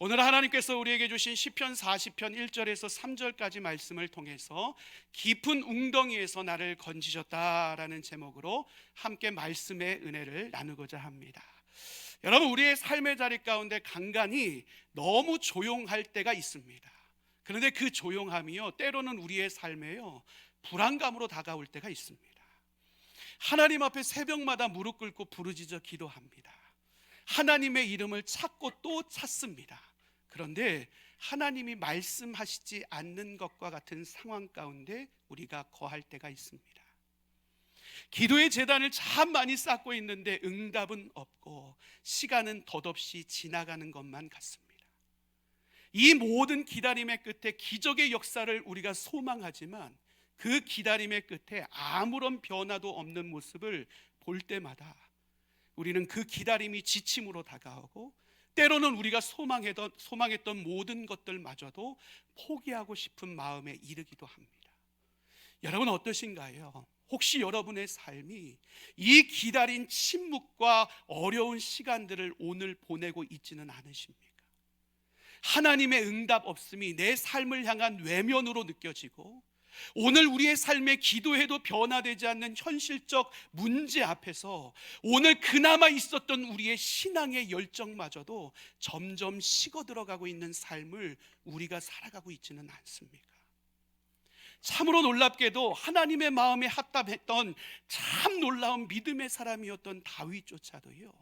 오늘 하나님께서 우리에게 주신 시편 40편 1절에서 3절까지 말씀을 통해서 깊은 웅덩이에서 나를 건지셨다라는 제목으로 함께 말씀의 은혜를 나누고자 합니다. 여러분, 우리의 삶의 자리 가운데 간간히 너무 조용할 때가 있습니다. 그런데 그 조용함이요, 때로는 우리의 삶에요 불안감으로 다가올 때가 있습니다. 하나님 앞에 새벽마다 무릎 꿇고 부르짖어 기도합니다. 하나님의 이름을 찾고 또 찾습니다. 그런데 하나님이 말씀하시지 않는 것과 같은 상황 가운데 우리가 거할 때가 있습니다. 기도의 제단을 참 많이 쌓고 있는데 응답은 없고 시간은 덧없이 지나가는 것만 같습니다. 이 모든 기다림의 끝에 기적의 역사를 우리가 소망하지만 그 기다림의 끝에 아무런 변화도 없는 모습을 볼 때마다 우리는 그 기다림이 지침으로 다가오고 때로는 우리가 소망했던 모든 것들마저도 포기하고 싶은 마음에 이르기도 합니다. 여러분 어떠신가요? 혹시 여러분의 삶이 이 기다린 침묵과 어려운 시간들을 오늘 보내고 있지는 않으십니까? 하나님의 응답 없음이 내 삶을 향한 외면으로 느껴지고 오늘 우리의 삶에 기도해도 변화되지 않는 현실적 문제 앞에서 오늘 그나마 있었던 우리의 신앙의 열정마저도 점점 식어들어가고 있는 삶을 우리가 살아가고 있지는 않습니까? 참으로 놀랍게도 하나님의 마음에 합답했던 참 놀라운 믿음의 사람이었던 다윗조차도요,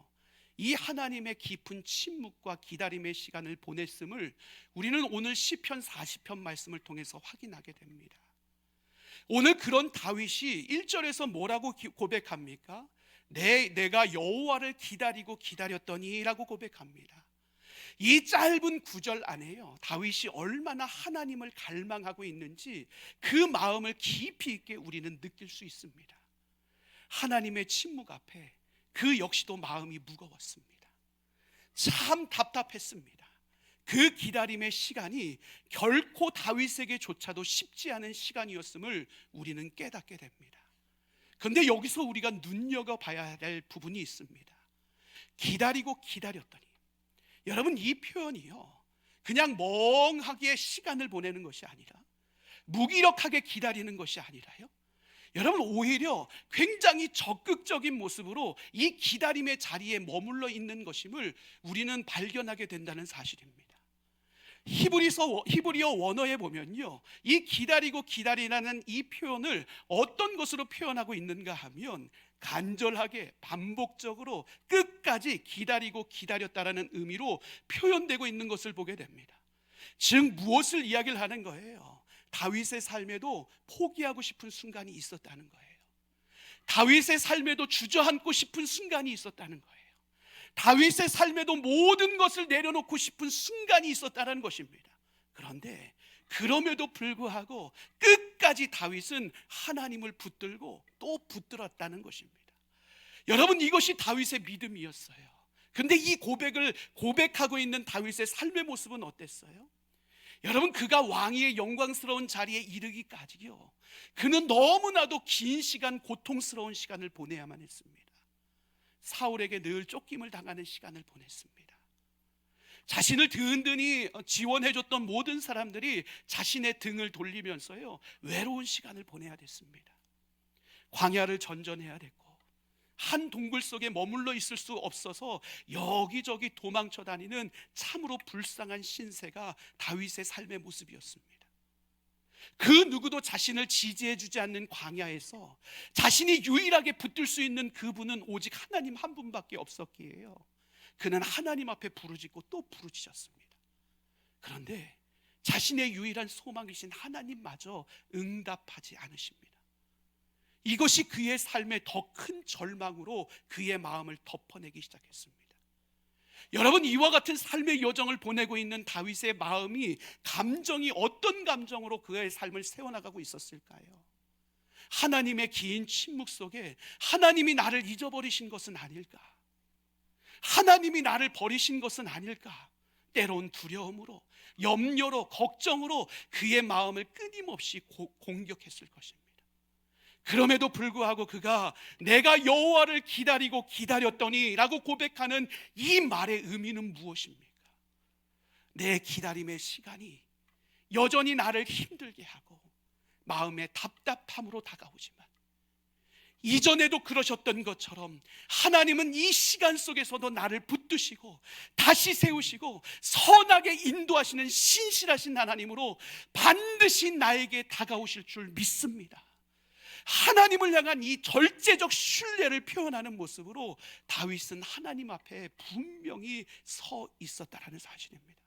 이 하나님의 깊은 침묵과 기다림의 시간을 보냈음을 우리는 오늘 시편 40편 말씀을 통해서 확인하게 됩니다. 오늘 그런 다윗이 1절에서 뭐라고 고백합니까? 내가 여호와를 기다리고 기다렸더니 라고 고백합니다. 이 짧은 구절 안에요, 다윗이 얼마나 하나님을 갈망하고 있는지 그 마음을 깊이 있게 우리는 느낄 수 있습니다. 하나님의 침묵 앞에 그 역시도 마음이 무거웠습니다. 참 답답했습니다. 그 기다림의 시간이 결코 다윗에게조차도 쉽지 않은 시간이었음을 우리는 깨닫게 됩니다. 그런데 여기서 우리가 눈여겨봐야 될 부분이 있습니다. 기다리고 기다렸더니, 여러분 이 표현이요 그냥 멍하게 시간을 보내는 것이 아니라 무기력하게 기다리는 것이 아니라요, 여러분 오히려 굉장히 적극적인 모습으로 이 기다림의 자리에 머물러 있는 것임을 우리는 발견하게 된다는 사실입니다. 히브리어 원어에 보면요, 이 기다리고 기다리라는 이 표현을 어떤 것으로 표현하고 있는가 하면 간절하게 반복적으로 끝까지 기다리고 기다렸다라는 의미로 표현되고 있는 것을 보게 됩니다. 즉 무엇을 이야기를 하는 거예요? 다윗의 삶에도 포기하고 싶은 순간이 있었다는 거예요. 다윗의 삶에도 주저앉고 싶은 순간이 있었다는 거예요. 다윗의 삶에도 모든 것을 내려놓고 싶은 순간이 있었다는 것입니다. 그런데 그럼에도 불구하고 끝까지 다윗은 하나님을 붙들고 또 붙들었다는 것입니다. 여러분 이것이 다윗의 믿음이었어요. 그런데 이 고백을 고백하고 있는 다윗의 삶의 모습은 어땠어요? 여러분 그가 왕위의 영광스러운 자리에 이르기까지요, 그는 너무나도 긴 시간, 고통스러운 시간을 보내야만 했습니다. 사울에게 늘 쫓김을 당하는 시간을 보냈습니다. 자신을 든든히 지원해줬던 모든 사람들이 자신의 등을 돌리면서요 외로운 시간을 보내야 됐습니다. 광야를 전전해야 됐고 한 동굴 속에 머물러 있을 수 없어서 여기저기 도망쳐 다니는 참으로 불쌍한 신세가 다윗의 삶의 모습이었습니다. 그 누구도 자신을 지지해주지 않는 광야에서 자신이 유일하게 붙들 수 있는 그분은 오직 하나님 한 분밖에 없었기에요, 그는 하나님 앞에 부르짖고 또 부르짖었습니다. 그런데 자신의 유일한 소망이신 하나님마저 응답하지 않으십니다. 이것이 그의 삶의 더 큰 절망으로 그의 마음을 덮어내기 시작했습니다. 여러분 이와 같은 삶의 여정을 보내고 있는 다윗의 마음이, 감정이 어떤 감정으로 그의 삶을 세워나가고 있었을까요? 하나님의 긴 침묵 속에 하나님이 나를 잊어버리신 것은 아닐까? 하나님이 나를 버리신 것은 아닐까? 때론 두려움으로, 염려로, 걱정으로 그의 마음을 끊임없이 공격했을 것입니다. 그럼에도 불구하고 그가 내가 여호와를 기다리고 기다렸더니 라고 고백하는 이 말의 의미는 무엇입니까? 내 기다림의 시간이 여전히 나를 힘들게 하고 마음의 답답함으로 다가오지만, 이전에도 그러셨던 것처럼 하나님은 이 시간 속에서도 나를 붙드시고 다시 세우시고 선하게 인도하시는 신실하신 하나님으로 반드시 나에게 다가오실 줄 믿습니다. 하나님을 향한 이 절제적 신뢰를 표현하는 모습으로 다윗은 하나님 앞에 분명히 서 있었다라는 사실입니다.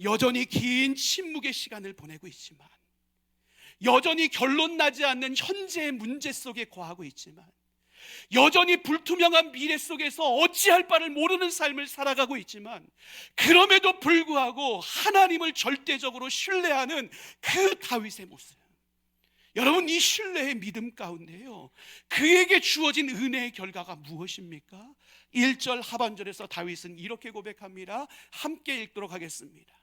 여전히 긴 침묵의 시간을 보내고 있지만, 여전히 결론 나지 않는 현재의 문제 속에 거하고 있지만, 여전히 불투명한 미래 속에서 어찌할 바를 모르는 삶을 살아가고 있지만, 그럼에도 불구하고 하나님을 절대적으로 신뢰하는 그 다윗의 모습, 여러분, 이 신뢰의 믿음 가운데요, 그에게 주어진 은혜의 결과가 무엇입니까? 1절 하반절에서 다윗은 이렇게 고백합니다. 함께 읽도록 하겠습니다.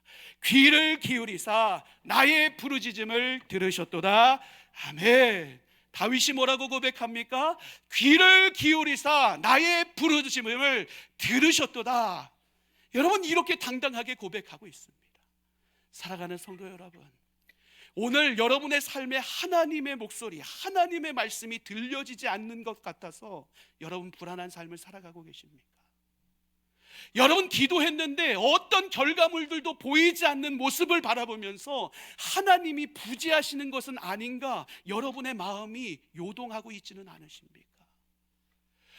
귀를 기울이사 나의 부르짖음을 들으셨도다. 아멘. 다윗이 뭐라고 고백합니까? 귀를 기울이사 나의 부르짖음을 들으셨도다. 여러분, 이렇게 당당하게 고백하고 있습니다. 살아가는 성도 여러분, 오늘 여러분의 삶에 하나님의 목소리, 하나님의 말씀이 들려지지 않는 것 같아서 여러분 불안한 삶을 살아가고 계십니까? 여러분 기도했는데 어떤 결과물들도 보이지 않는 모습을 바라보면서 하나님이 부재하시는 것은 아닌가 여러분의 마음이 요동하고 있지는 않으십니까?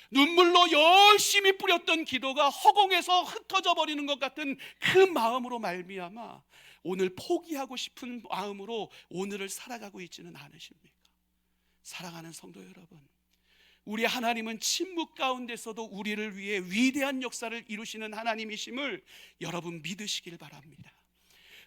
눈물로 열심히 뿌렸던 기도가 허공에서 흩어져 버리는 것 같은 그 마음으로 말미암아 오늘 포기하고 싶은 마음으로 오늘을 살아가고 있지는 않으십니까? 사랑하는 성도 여러분, 우리 하나님은 침묵 가운데서도 우리를 위해 위대한 역사를 이루시는 하나님이심을 여러분 믿으시길 바랍니다.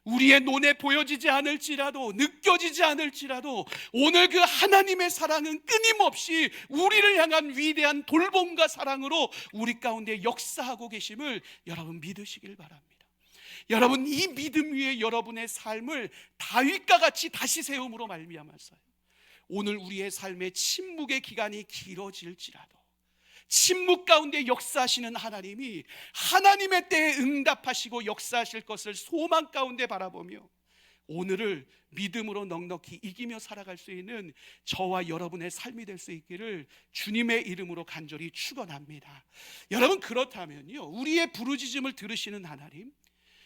우리의 눈에 보여지지 않을지라도, 느껴지지 않을지라도 오늘 그 하나님의 사랑은 끊임없이 우리를 향한 위대한 돌봄과 사랑으로 우리 가운데 역사하고 계심을 여러분 믿으시길 바랍니다. 여러분, 이 믿음 위에 여러분의 삶을 다윗과 같이 다시 세움으로 말미암아서요, 오늘 우리의 삶의 침묵의 기간이 길어질지라도 침묵 가운데 역사하시는 하나님이 하나님의 때에 응답하시고 역사하실 것을 소망 가운데 바라보며 오늘을 믿음으로 넉넉히 이기며 살아갈 수 있는 저와 여러분의 삶이 될 수 있기를 주님의 이름으로 간절히 축원합니다. 여러분, 그렇다면요, 우리의 부르짖음을 들으시는 하나님,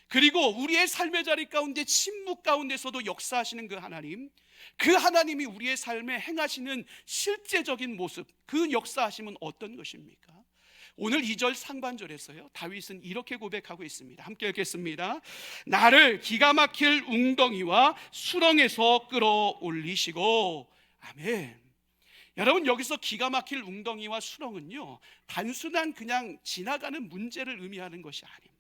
그리고 우리의 삶의 자리 가운데 침묵 가운데서도 역사하시는 그 하나님, 그 하나님이 우리의 삶에 행하시는 실제적인 모습, 그 역사하심은 어떤 것입니까? 오늘 2절 상반절에서요, 다윗은 이렇게 고백하고 있습니다. 함께 읽겠습니다. 나를 기가 막힐 웅덩이와 수렁에서 끌어올리시고. 아멘. 여러분, 여기서 기가 막힐 웅덩이와 수렁은요, 단순한 그냥 지나가는 문제를 의미하는 것이 아닙니다.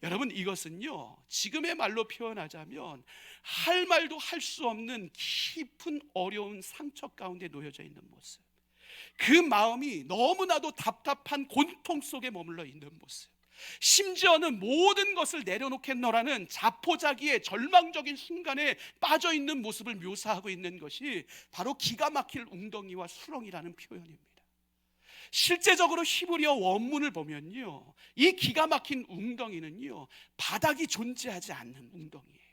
여러분, 이것은요, 지금의 말로 표현하자면 할 말도 할 수 없는 깊은 어려운 상처 가운데 놓여져 있는 모습, 그 마음이 너무나도 답답한 곤통 속에 머물러 있는 모습, 심지어는 모든 것을 내려놓겠노라는 자포자기의 절망적인 순간에 빠져 있는 모습을 묘사하고 있는 것이 바로 기가 막힐 웅덩이와 수렁이라는 표현입니다. 실제적으로 히브리어 원문을 보면요, 이 기가 막힌 웅덩이는요, 바닥이 존재하지 않는 웅덩이에요.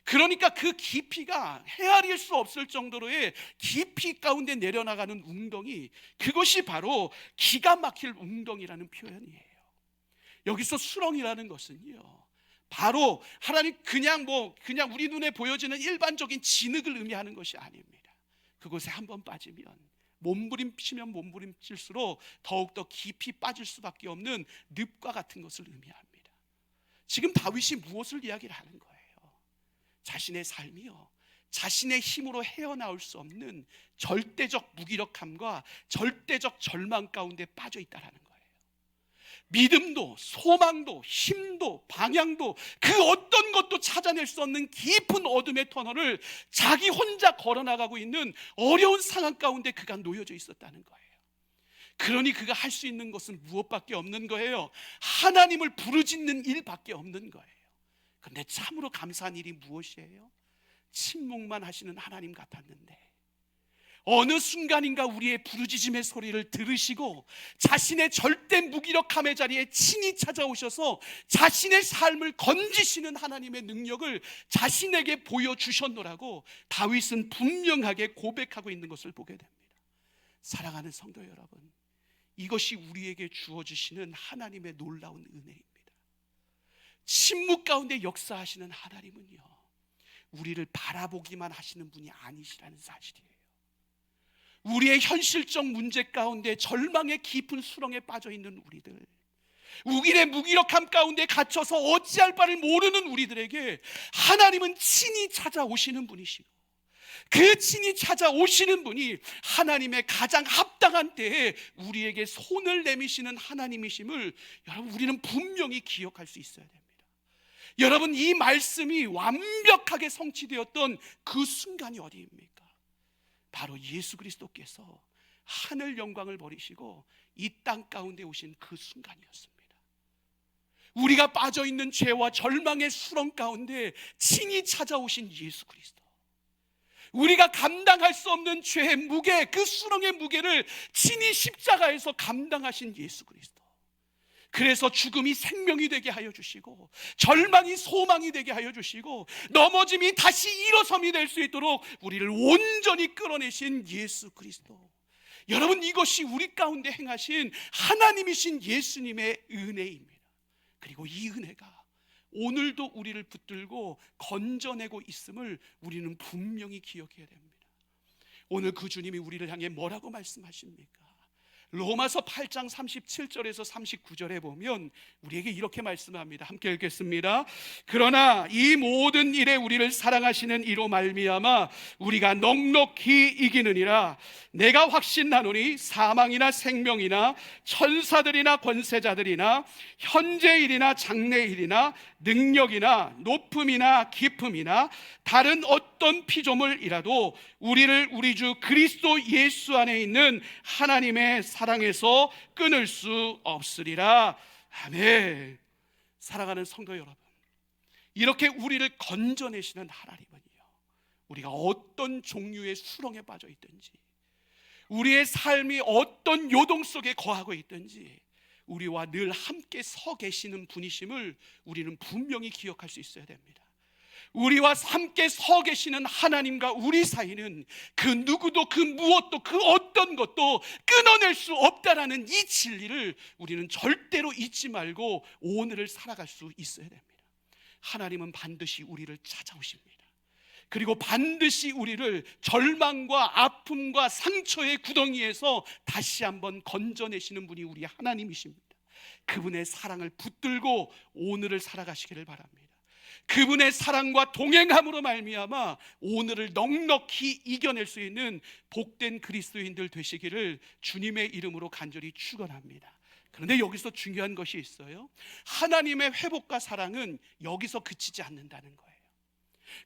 그러니까 그 깊이가 헤아릴 수 없을 정도로의 깊이 가운데 내려나가는 웅덩이, 그것이 바로 기가 막힐 웅덩이라는 표현이에요. 여기서 수렁이라는 것은요, 바로 하나님 그냥 우리 눈에 보여지는 일반적인 진흙을 의미하는 것이 아닙니다. 그곳에 한번 빠지면 몸부림치면 몸부림칠수록 더욱더 깊이 빠질 수밖에 없는 늪과 같은 것을 의미합니다. 지금 다윗이 무엇을 이야기를 하는 거예요? 자신의 삶이요, 자신의 힘으로 헤어나올 수 없는 절대적 무기력함과 절대적 절망 가운데 빠져 있다는 거예요. 믿음도 소망도 힘도 방향도 그 어떤 것도 찾아낼 수 없는 깊은 어둠의 터널을 자기 혼자 걸어나가고 있는 어려운 상황 가운데 그가 놓여져 있었다는 거예요. 그러니 그가 할 수 있는 것은 무엇밖에 없는 거예요? 하나님을 부르짖는 일밖에 없는 거예요. 그런데 참으로 감사한 일이 무엇이에요? 침묵만 하시는 하나님 같았는데, 어느 순간인가 우리의 부르짖음의 소리를 들으시고 자신의 절대 무기력함의 자리에 친히 찾아오셔서 자신의 삶을 건지시는 하나님의 능력을 자신에게 보여주셨노라고 다윗은 분명하게 고백하고 있는 것을 보게 됩니다. 사랑하는 성도 여러분, 이것이 우리에게 주어지시는 하나님의 놀라운 은혜입니다. 침묵 가운데 역사하시는 하나님은요, 우리를 바라보기만 하시는 분이 아니시라는 사실이에요. 우리의 현실적 문제 가운데 절망의 깊은 수렁에 빠져 있는 우리들, 우리의 무기력함 가운데 갇혀서 어찌할 바를 모르는 우리들에게 하나님은 친히 찾아오시는 분이시고, 그 친히 찾아오시는 분이 하나님의 가장 합당한 때에 우리에게 손을 내미시는 하나님이심을 여러분, 우리는 분명히 기억할 수 있어야 됩니다. 여러분, 이 말씀이 완벽하게 성취되었던 그 순간이 어디입니까? 바로 예수 그리스도께서 하늘 영광을 버리시고 이 땅 가운데 오신 그 순간이었습니다. 우리가 빠져있는 죄와 절망의 수렁 가운데 친히 찾아오신 예수 그리스도, 우리가 감당할 수 없는 죄의 무게, 그 수렁의 무게를 친히 십자가에서 감당하신 예수 그리스도, 그래서 죽음이 생명이 되게 하여 주시고 절망이 소망이 되게 하여 주시고 넘어짐이 다시 일어섬이 될 수 있도록 우리를 온전히 끌어내신 예수 그리스도, 여러분, 이것이 우리 가운데 행하신 하나님이신 예수님의 은혜입니다. 그리고 이 은혜가 오늘도 우리를 붙들고 건져내고 있음을 우리는 분명히 기억해야 됩니다. 오늘 그 주님이 우리를 향해 뭐라고 말씀하십니까? 로마서 8장 37절에서 39절에 보면 우리에게 이렇게 말씀합니다. 함께 읽겠습니다. 그러나 이 모든 일에 우리를 사랑하시는 이로 말미암아 우리가 넉넉히 이기느니라. 내가 확신하노니 사망이나 생명이나 천사들이나 권세자들이나 현재일이나 장래일이나 능력이나 높음이나 깊음이나 다른 어떤 피조물이라도 우리를 우리 주 그리스도 예수 안에 있는 하나님의 사랑에서 끊을 수 없으리라. 아멘. 사랑하는 성도 여러분, 이렇게 우리를 건져내시는 하나님은요, 우리가 어떤 종류의 수렁에 빠져 있든지, 우리의 삶이 어떤 요동 속에 거하고 있든지 우리와 늘 함께 서 계시는 분이심을 우리는 분명히 기억할 수 있어야 됩니다. 우리와 함께 서 계시는 하나님과 우리 사이는 그 누구도 그 무엇도 그 어떤 것도 끊어낼 수 없다라는 이 진리를 우리는 절대로 잊지 말고 오늘을 살아갈 수 있어야 됩니다. 하나님은 반드시 우리를 찾아오십니다. 그리고 반드시 우리를 절망과 아픔과 상처의 구덩이에서 다시 한번 건져내시는 분이 우리 하나님이십니다. 그분의 사랑을 붙들고 오늘을 살아가시기를 바랍니다. 그분의 사랑과 동행함으로 말미암아 오늘을 넉넉히 이겨낼 수 있는 복된 그리스도인들 되시기를 주님의 이름으로 간절히 축원합니다. 그런데 여기서 중요한 것이 있어요. 하나님의 회복과 사랑은 여기서 그치지 않는다는 거예요.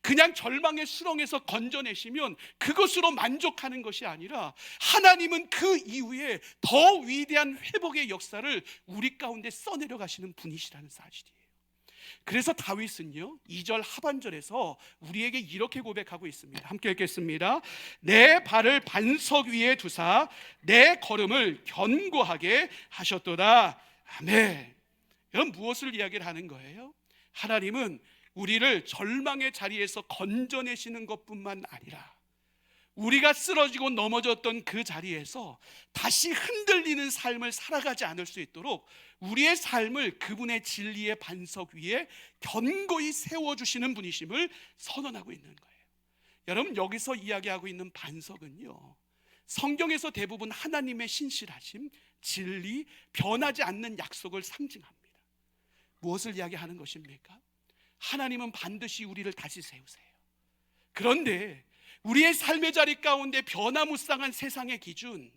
그냥 절망의 수렁에서 건져내시면 그것으로 만족하는 것이 아니라 하나님은 그 이후에 더 위대한 회복의 역사를 우리 가운데 써내려 가시는 분이시라는 사실이에요. 그래서 다윗은요, 2절 하반절에서 우리에게 이렇게 고백하고 있습니다. 함께 읽겠습니다. 내 발을 반석 위에 두사 내 걸음을 견고하게 하셨도다. 아멘. 여러분, 무엇을 이야기를 하는 거예요? 하나님은 우리를 절망의 자리에서 건져내시는 것뿐만 아니라 우리가 쓰러지고 넘어졌던 그 자리에서 다시 흔들리는 삶을 살아가지 않을 수 있도록 우리의 삶을 그분의 진리의 반석 위에 견고히 세워주시는 분이심을 선언하고 있는 거예요. 여러분, 여기서 이야기하고 있는 반석은요, 성경에서 대부분 하나님의 신실하심, 진리, 변하지 않는 약속을 상징합니다. 무엇을 이야기하는 것입니까? 하나님은 반드시 우리를 다시 세우세요. 그런데 우리의 삶의 자리 가운데 변화무쌍한 세상의 기준,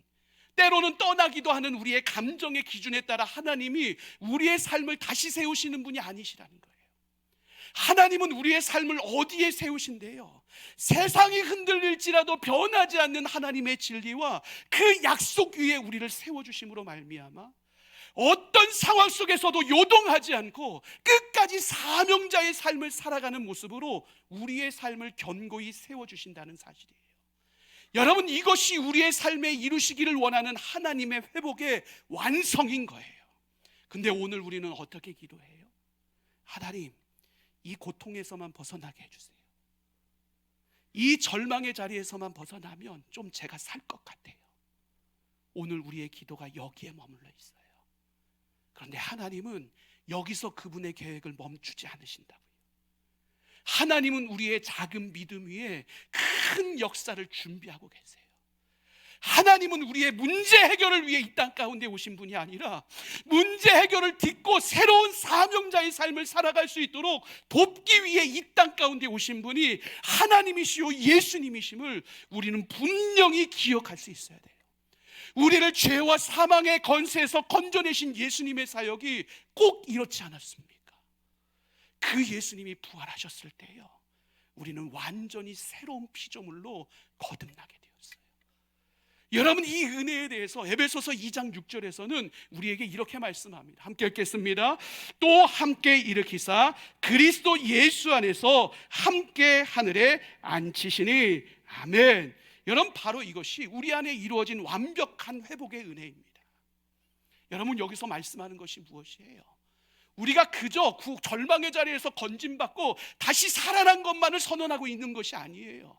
때로는 떠나기도 하는 우리의 감정의 기준에 따라 하나님이 우리의 삶을 다시 세우시는 분이 아니시라는 거예요. 하나님은 우리의 삶을 어디에 세우신대요? 세상이 흔들릴지라도 변하지 않는 하나님의 진리와 그 약속 위에 우리를 세워주심으로 말미암아 어떤 상황 속에서도 요동하지 않고 끝까지 사명자의 삶을 살아가는 모습으로 우리의 삶을 견고히 세워주신다는 사실이에요. 여러분, 이것이 우리의 삶에 이루시기를 원하는 하나님의 회복의 완성인 거예요. 근데 오늘 우리는 어떻게 기도해요? 하나님, 이 고통에서만 벗어나게 해주세요. 이 절망의 자리에서만 벗어나면 좀 제가 살 것 같아요. 오늘 우리의 기도가 여기에 머물러 있어요. 그런데 하나님은 여기서 그분의 계획을 멈추지 않으신다고요. 하나님은 우리의 작은 믿음 위에 큰 역사를 준비하고 계세요. 하나님은 우리의 문제 해결을 위해 이 땅 가운데 오신 분이 아니라 문제 해결을 딛고 새로운 사명자의 삶을 살아갈 수 있도록 돕기 위해 이 땅 가운데 오신 분이 하나님이시요 예수님이심을 우리는 분명히 기억할 수 있어야 돼요. 우리를 죄와 사망의 건세에서 건져내신 예수님의 사역이 꼭 이렇지 않았습니까? 그 예수님이 부활하셨을 때요, 우리는 완전히 새로운 피조물로 거듭나게 되었어요. 여러분, 이 은혜에 대해서 에베소서 2장 6절에서는 우리에게 이렇게 말씀합니다. 함께 읽겠습니다. 또 함께 일으키사 그리스도 예수 안에서 함께 하늘에 앉히시니. 아멘. 여러분, 바로 이것이 우리 안에 이루어진 완벽한 회복의 은혜입니다. 여러분, 여기서 말씀하는 것이 무엇이에요? 우리가 그저 절망의 자리에서 건짐받고 다시 살아난 것만을 선언하고 있는 것이 아니에요.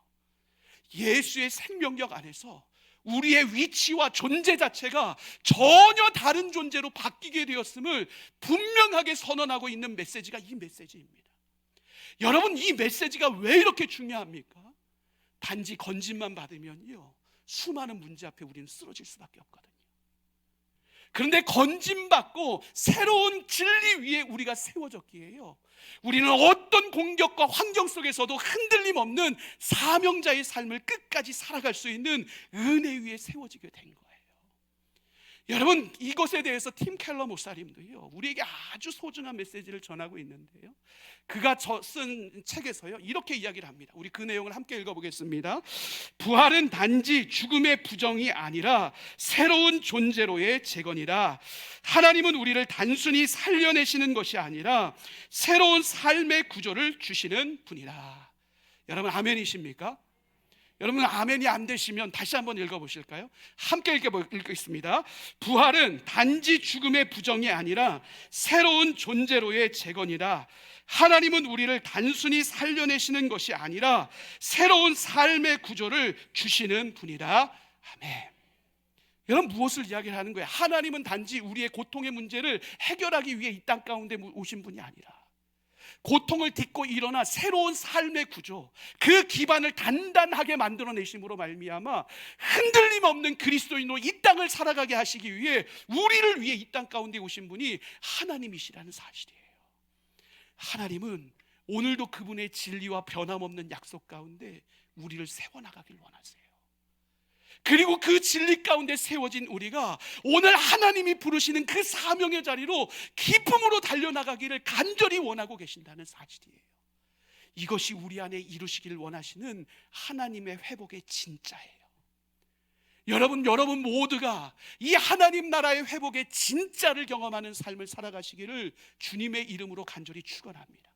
예수의 생명력 안에서 우리의 위치와 존재 자체가 전혀 다른 존재로 바뀌게 되었음을 분명하게 선언하고 있는 메시지가 이 메시지입니다. 여러분, 이 메시지가 왜 이렇게 중요합니까? 단지 건짐만 받으면요, 수많은 문제 앞에 우리는 쓰러질 수밖에 없거든요. 그런데 건짐받고 새로운 진리 위에 우리가 세워졌기에요, 우리는 어떤 공격과 환경 속에서도 흔들림 없는 사명자의 삶을 끝까지 살아갈 수 있는 은혜 위에 세워지게 된 거예요. 여러분, 이것에 대해서 팀 켈러 목사님도요, 우리에게 아주 소중한 메시지를 전하고 있는데요, 그가 쓴 책에서요 이렇게 이야기를 합니다. 우리 그 내용을 함께 읽어보겠습니다. 부활은 단지 죽음의 부정이 아니라 새로운 존재로의 재건이라. 하나님은 우리를 단순히 살려내시는 것이 아니라 새로운 삶의 구조를 주시는 분이라. 여러분, 아멘이십니까? 여러분, 아멘이 안 되시면 다시 한번 읽어보실까요? 함께 읽겠습니다. 부활은 단지 죽음의 부정이 아니라 새로운 존재로의 재건이라. 하나님은 우리를 단순히 살려내시는 것이 아니라 새로운 삶의 구조를 주시는 분이라. 아멘. 여러분, 무엇을 이야기를 하는 거예요? 하나님은 단지 우리의 고통의 문제를 해결하기 위해 이 땅 가운데 오신 분이 아니라 고통을 딛고 일어나 새로운 삶의 구조, 그 기반을 단단하게 만들어내심으로 말미암아 흔들림 없는 그리스도인으로 이 땅을 살아가게 하시기 위해 우리를 위해 이 땅 가운데 오신 분이 하나님이시라는 사실이에요. 하나님은 오늘도 그분의 진리와 변함없는 약속 가운데 우리를 세워나가길 원하세요. 그리고 그 진리 가운데 세워진 우리가 오늘 하나님이 부르시는 그 사명의 자리로 기쁨으로 달려나가기를 간절히 원하고 계신다는 사실이에요. 이것이 우리 안에 이루시기를 원하시는 하나님의 회복의 진짜예요. 여러분 모두가 이 하나님 나라의 회복의 진짜를 경험하는 삶을 살아가시기를 주님의 이름으로 간절히 축원합니다.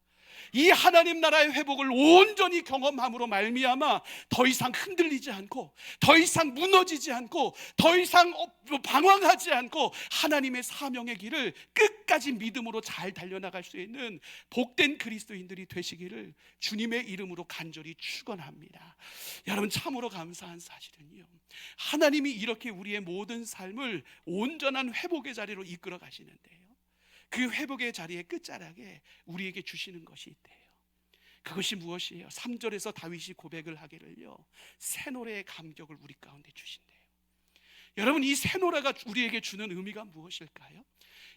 이 하나님 나라의 회복을 온전히 경험함으로 말미암아 더 이상 흔들리지 않고, 더 이상 무너지지 않고, 더 이상 방황하지 않고 하나님의 사명의 길을 끝까지 믿음으로 잘 달려나갈 수 있는 복된 그리스도인들이 되시기를 주님의 이름으로 간절히 축원합니다. 여러분, 참으로 감사한 사실은요, 하나님이 이렇게 우리의 모든 삶을 온전한 회복의 자리로 이끌어 가시는데요, 그 회복의 자리의 끝자락에 우리에게 주시는 것이 있대요. 그것이 무엇이에요? 3절에서 다윗이 고백을 하기를요, 새 노래의 감격을 우리 가운데 주신대요. 여러분, 이 새 노래가 우리에게 주는 의미가 무엇일까요?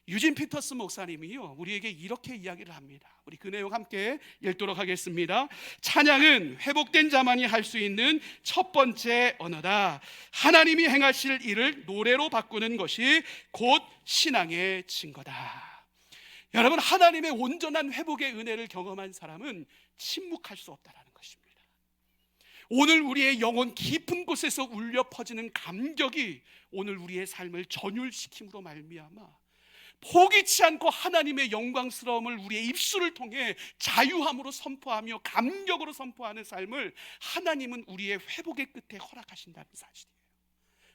유진 피터스 목사님이요, 우리에게 이렇게 이야기를 합니다. 우리 그 내용 함께 읽도록 하겠습니다. 찬양은 회복된 자만이 할 수 있는 첫 번째 언어다. 하나님이 행하실 일을 노래로 바꾸는 것이 곧 신앙의 증거다. 여러분, 하나님의 온전한 회복의 은혜를 경험한 사람은 침묵할 수 없다는 것입니다. 오늘 우리의 영혼 깊은 곳에서 울려 퍼지는 감격이 오늘 우리의 삶을 전율시킴으로 말미암아 포기치 않고 하나님의 영광스러움을 우리의 입술을 통해 자유함으로 선포하며 감격으로 선포하는 삶을 하나님은 우리의 회복의 끝에 허락하신다는 사실이에요.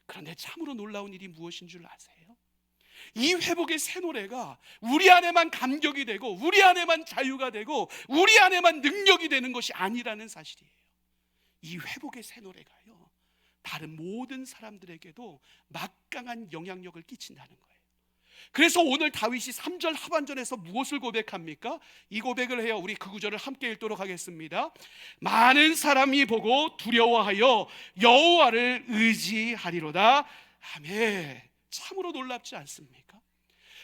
그런데 참으로 놀라운 일이 무엇인 줄 아세요? 이 회복의 새 노래가 우리 안에만 감격이 되고 우리 안에만 자유가 되고 우리 안에만 능력이 되는 것이 아니라는 사실이에요. 이 회복의 새 노래가요, 다른 모든 사람들에게도 막강한 영향력을 끼친다는 거예요. 그래서 오늘 다윗이 3절 하반절에서 무엇을 고백합니까? 이 고백을 해요. 우리 그 구절을 함께 읽도록 하겠습니다. 많은 사람이 보고 두려워하여 여호와를 의지하리로다. 아멘. 참으로 놀랍지 않습니까?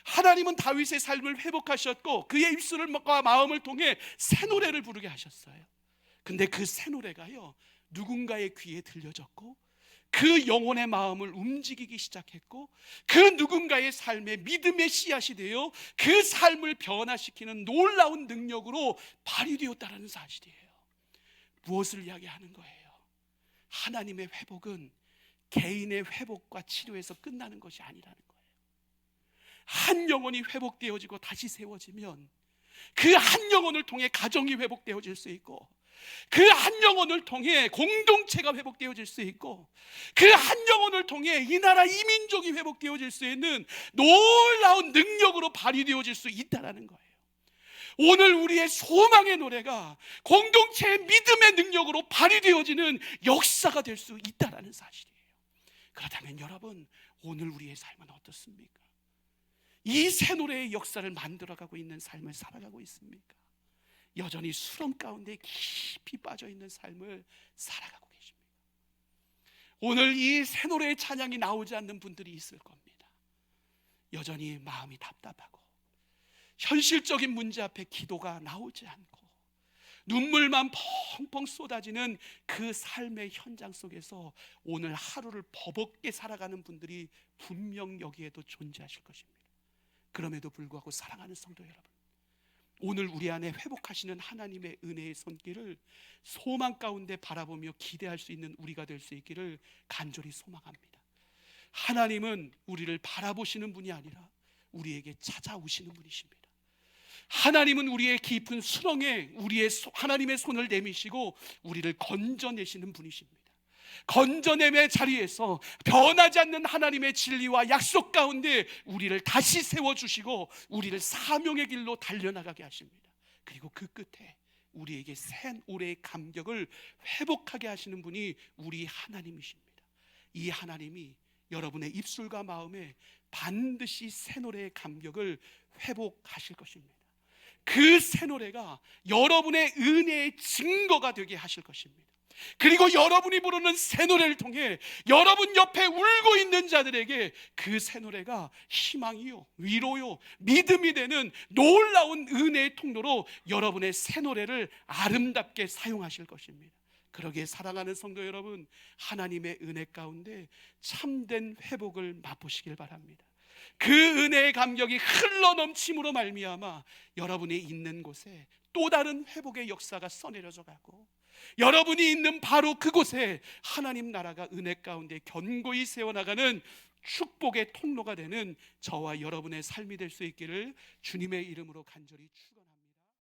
하나님은 다윗의 삶을 회복하셨고 그의 입술과 마음을 통해 새 노래를 부르게 하셨어요. 근데 그 새 노래가요, 누군가의 귀에 들려졌고 그 영혼의 마음을 움직이기 시작했고 그 누군가의 삶에 믿음의 씨앗이 되어 그 삶을 변화시키는 놀라운 능력으로 발휘되었다는 사실이에요. 무엇을 이야기하는 거예요? 하나님의 회복은 개인의 회복과 치료에서 끝나는 것이 아니라는 거예요. 한 영혼이 회복되어지고 다시 세워지면 그 한 영혼을 통해 가정이 회복되어질 수 있고 그 한 영혼을 통해 공동체가 회복되어질 수 있고 그 한 영혼을 통해 이 나라 이 민족이 회복되어질 수 있는 놀라운 능력으로 발휘되어질 수 있다는 거예요. 오늘 우리의 소망의 노래가 공동체의 믿음의 능력으로 발휘되어지는 역사가 될 수 있다는 사실이에요. 그렇다면 여러분, 오늘 우리의 삶은 어떻습니까? 이 새 노래의 역사를 만들어가고 있는 삶을 살아가고 있습니까? 여전히 수렁 가운데 깊이 빠져있는 삶을 살아가고 계십니다. 오늘 이 새 노래의 찬양이 나오지 않는 분들이 있을 겁니다. 여전히 마음이 답답하고 현실적인 문제 앞에 기도가 나오지 않고 눈물만 펑펑 쏟아지는 그 삶의 현장 속에서 오늘 하루를 버겁게 살아가는 분들이 분명 여기에도 존재하실 것입니다. 그럼에도 불구하고 사랑하는 성도 여러분, 오늘 우리 안에 회복하시는 하나님의 은혜의 손길을 소망 가운데 바라보며 기대할 수 있는 우리가 될 수 있기를 간절히 소망합니다. 하나님은 우리를 바라보시는 분이 아니라 우리에게 찾아오시는 분이십니다. 하나님은 우리의 깊은 수렁에 하나님의 손을 내미시고 우리를 건져내시는 분이십니다. 건져냄의 자리에서 변하지 않는 하나님의 진리와 약속 가운데 우리를 다시 세워주시고 우리를 사명의 길로 달려나가게 하십니다. 그리고 그 끝에 우리에게 새 노래의 감격을 회복하게 하시는 분이 우리 하나님이십니다. 이 하나님이 여러분의 입술과 마음에 반드시 새 노래의 감격을 회복하실 것입니다. 그 새 노래가 여러분의 은혜의 증거가 되게 하실 것입니다. 그리고 여러분이 부르는 새 노래를 통해 여러분 옆에 울고 있는 자들에게 그 새 노래가 희망이요, 위로요, 믿음이 되는 놀라운 은혜의 통로로 여러분의 새 노래를 아름답게 사용하실 것입니다. 그러기에 사랑하는 성도 여러분, 하나님의 은혜 가운데 참된 회복을 맛보시길 바랍니다. 그 은혜의 감격이 흘러넘침으로 말미암아 여러분이 있는 곳에 또 다른 회복의 역사가 써내려져 가고 여러분이 있는 바로 그곳에 하나님 나라가 은혜 가운데 견고히 세워나가는 축복의 통로가 되는 저와 여러분의 삶이 될 수 있기를 주님의 이름으로 간절히 축원합니다.